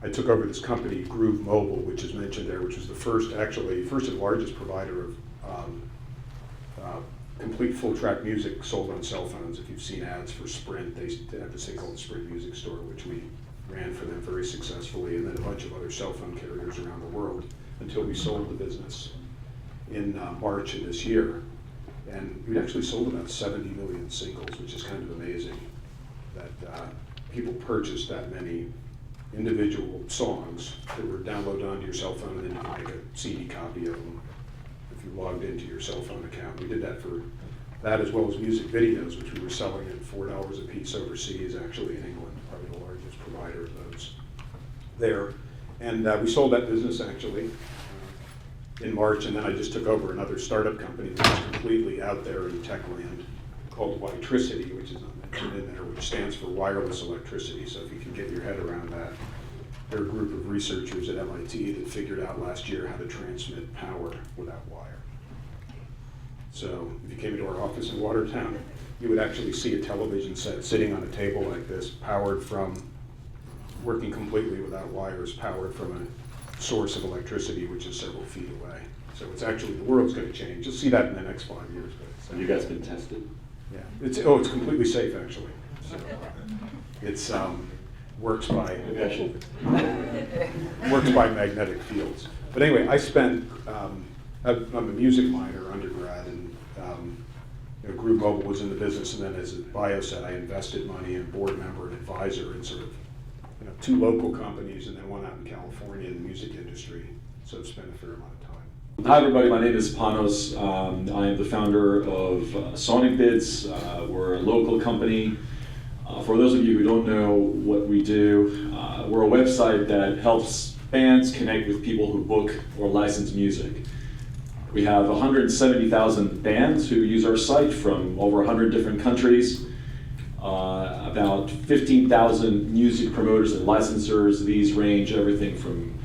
I took over this company, Groove Mobile, which is mentioned there, which was the first and largest provider of complete full-track music sold on cell phones. If you've seen ads for Sprint, they have this thing called the Sprint Music Store, which we ran for them very successfully, and then a bunch of other cell phone carriers around the world, until we sold the business in March of this year. And we'd actually sold about 70 million singles, which is kind of amazing that people purchased that many individual songs that were downloaded onto your cell phone, and then you could make a CD copy of them if you logged into your cell phone account. We did that for that, as well as music videos, which we were selling at $4 a piece overseas, actually in England, probably the largest provider of those there. And we sold that business actually in March, and then I just took over another startup company that was completely out there in tech land called Witricity, which is not mentioned in there, which stands for wireless electricity. So if you can get your head around that, they're a group of researchers at MIT that figured out last year how to transmit power without wire. So if you came into our office in Watertown, you would actually see a television set sitting on a table like this, powered from, working completely without wires, powered from a source of electricity which is several feet away. So it's actually, the world's going to change. You'll see that in the next 5 years. Have you guys been tested? Yeah, it's completely safe actually. So it's works by magnetic fields. But anyway, I spent I'm a music minor undergrad, and Groove Mobile was in the business, and then as a bio said, I invested money and board member and advisor in sort of 2 local companies and then one out in California in the music industry. So I've spent a fair amount of time. Hi everybody, my name is Panos. I am the founder of Sonic Bids. We're a local company. For those of you who don't know what we do, we're a website that helps bands connect with people who book or license music. We have 170,000 bands who use our site from over 100 different countries. About 15,000 music promoters and licensors. These range everything from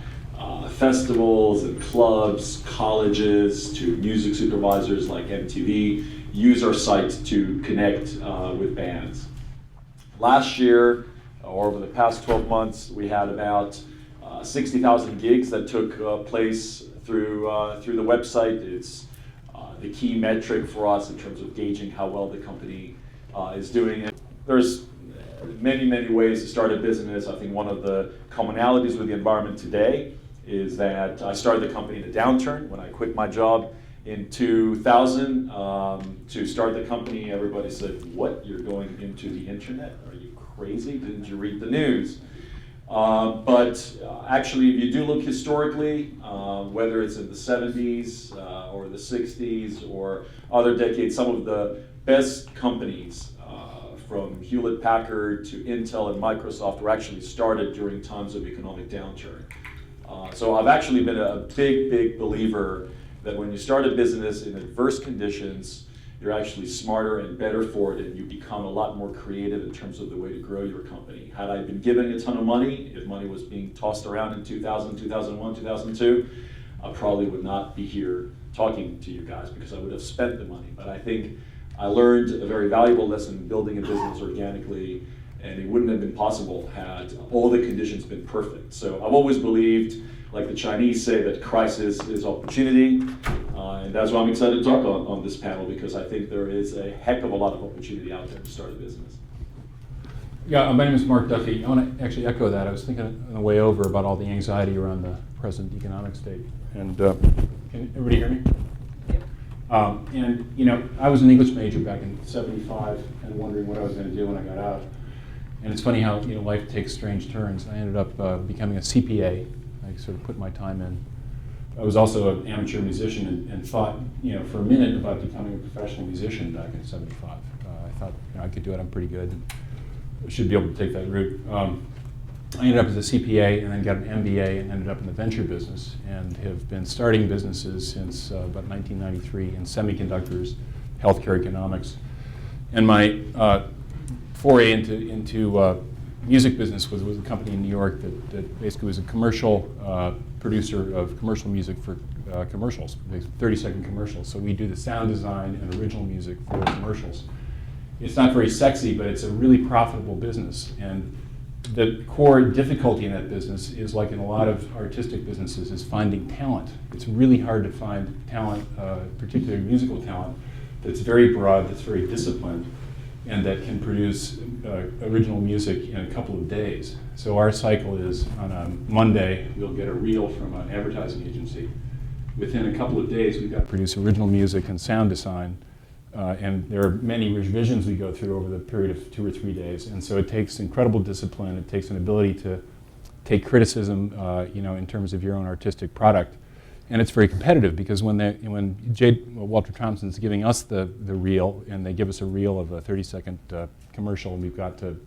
festivals and clubs, colleges, to music supervisors like MTV, use our site to connect with bands. Last year, or over the past 12 months, we had about 60,000 gigs that took place through the website. It's the key metric for us in terms of gauging how well the company is doing it. There's many ways to start a business. I think one of the commonalities with the environment today is that I started the company in a downturn. When I quit my job in 2000 to start the company, everybody said, "What? You're going into the internet? Are you crazy? Didn't you read the news?" But actually, if you do look historically, whether it's in the 70s or the 60s or other decades, some of the best companies from Hewlett-Packard to Intel and Microsoft were actually started during times of economic downturn. So I've actually been a big believer that when you start a business in adverse conditions, you're actually smarter and better for it, and you become a lot more creative in terms of the way to grow your company. Had I been given a ton of money, if money was being tossed around in 2000, 2001, 2002, I probably would not be here talking to you guys because I would have spent the money. But I think I learned a very valuable lesson building a business organically, and it wouldn't have been possible had all the conditions been perfect. So I've always believed, like the Chinese say, that crisis is opportunity, and that's why I'm excited to talk on this panel, because I think there is a heck of a lot of opportunity out there to start a business. Yeah, my name is Mark Duffy. I want to actually echo that. I was thinking on the way over about all the anxiety around the present economic state. And can everybody hear me? And I was an English major back in '75 and wondering what I was going to do when I got out. And it's funny how life takes strange turns. I ended up becoming a CPA. I sort of put my time in. I was also an amateur musician and thought, for a minute about becoming a professional musician back in '75. I thought, I could do it. I'm pretty good. I should be able to take that route. I ended up as a CPA and then got an MBA and ended up in the venture business and have been starting businesses since about 1993 in semiconductors, healthcare economics. And my foray into music business was a company in New York that basically was a commercial producer of commercial music for commercials, 30-second commercials. So we do the sound design and original music for commercials. It's not very sexy, but it's a really profitable business. And the core difficulty in that business is, like in a lot of artistic businesses, is finding talent. It's really hard to find talent, particularly musical talent, that's very broad, that's very disciplined, and that can produce original music in a couple of days. So our cycle is, on a Monday, we'll get a reel from an advertising agency. Within a couple of days, we've got to produce original music and sound design. And there are many revisions we go through over the period of 2 or 3 days. And so it takes incredible discipline. It takes an ability to take criticism, in terms of your own artistic product. And it's very competitive, because when Walter Thompson's giving us the reel, and they give us a reel of a 30-second commercial, and we've got to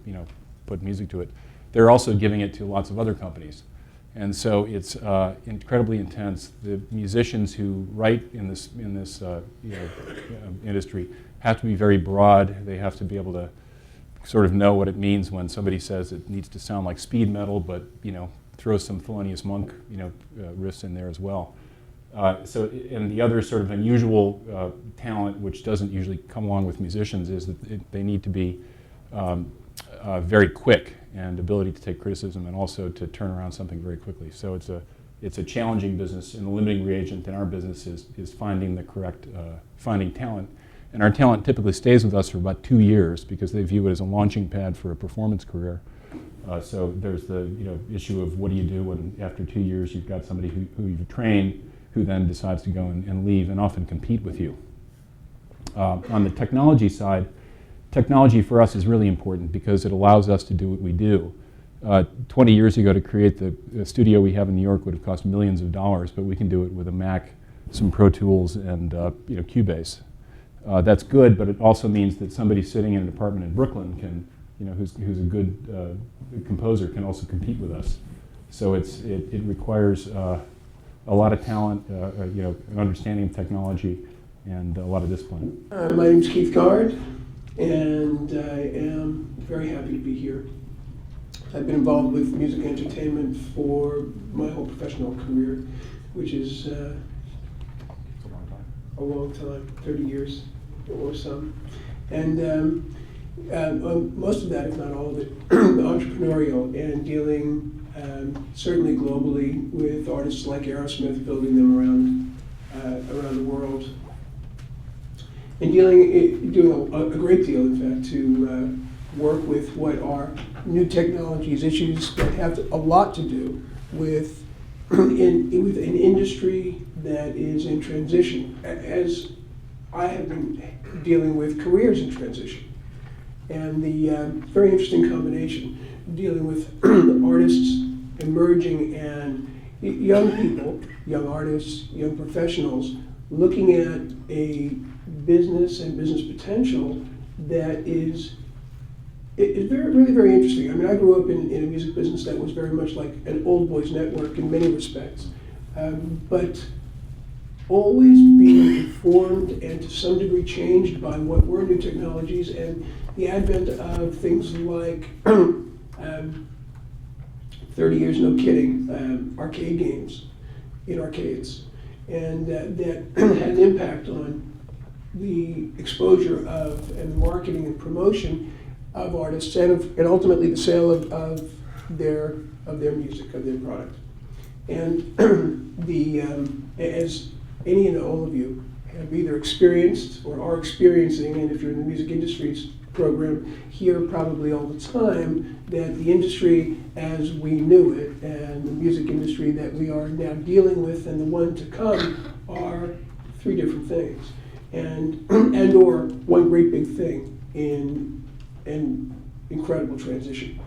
put music to it, they're also giving it to lots of other companies. And so it's incredibly intense. The musicians who write in this industry have to be very broad. They have to be able to sort of know what it means when somebody says it needs to sound like speed metal, but throw some Thelonious Monk riffs in there as well. And the other sort of unusual talent, which doesn't usually come along with musicians, is that they need to be very quick, and ability to take criticism, and also to turn around something very quickly. So it's a challenging business, and the limiting reagent in our business is finding the correct, finding talent. And our talent typically stays with us for about 2 years, because they view it as a launching pad for a performance career. So there's the issue of what do you do when after 2 years you've got somebody who you've trained, who then decides to go and leave and often compete with you. On the technology side, technology for us is really important, because it allows us to do what we do. 20 years ago, to create the studio we have in New York would have cost millions of dollars, but we can do it with a Mac, some Pro Tools, and Cubase. That's good, but it also means that somebody sitting in an apartment in Brooklyn can, who's a good composer, can also compete with us. So it requires a lot of talent, an understanding of technology, and a lot of discipline. My name's Keith Gard, and I am very happy to be here. I've been involved with music entertainment for my whole professional career, which is a long time, 30 years or some. And most of that, if not all of it, entrepreneurial, and dealing certainly globally with artists like Aerosmith, building them around the world. And doing a great deal, in fact, to work with what are new technologies, issues that have a lot to do with with an industry that is in transition, as I have been dealing with careers in transition. And the very interesting combination, dealing with artists emerging and young people, young artists, young professionals, looking at a business and business potential that is really very interesting. I mean, I grew up in a music business that was very much like an old boys network in many respects, but always being informed and to some degree changed by what were new technologies and the advent of things like 30 years, no kidding, arcade games in arcades. And that had an impact on the exposure of and marketing and promotion of artists, and ultimately the sale of their music, of their product. And as any and all of you have either experienced or are experiencing, and if you're in the music industry's program, hear probably all the time that the industry as we knew it and the music industry that we are now dealing with and the one to come are three different things, and or one great big thing in an incredible transition.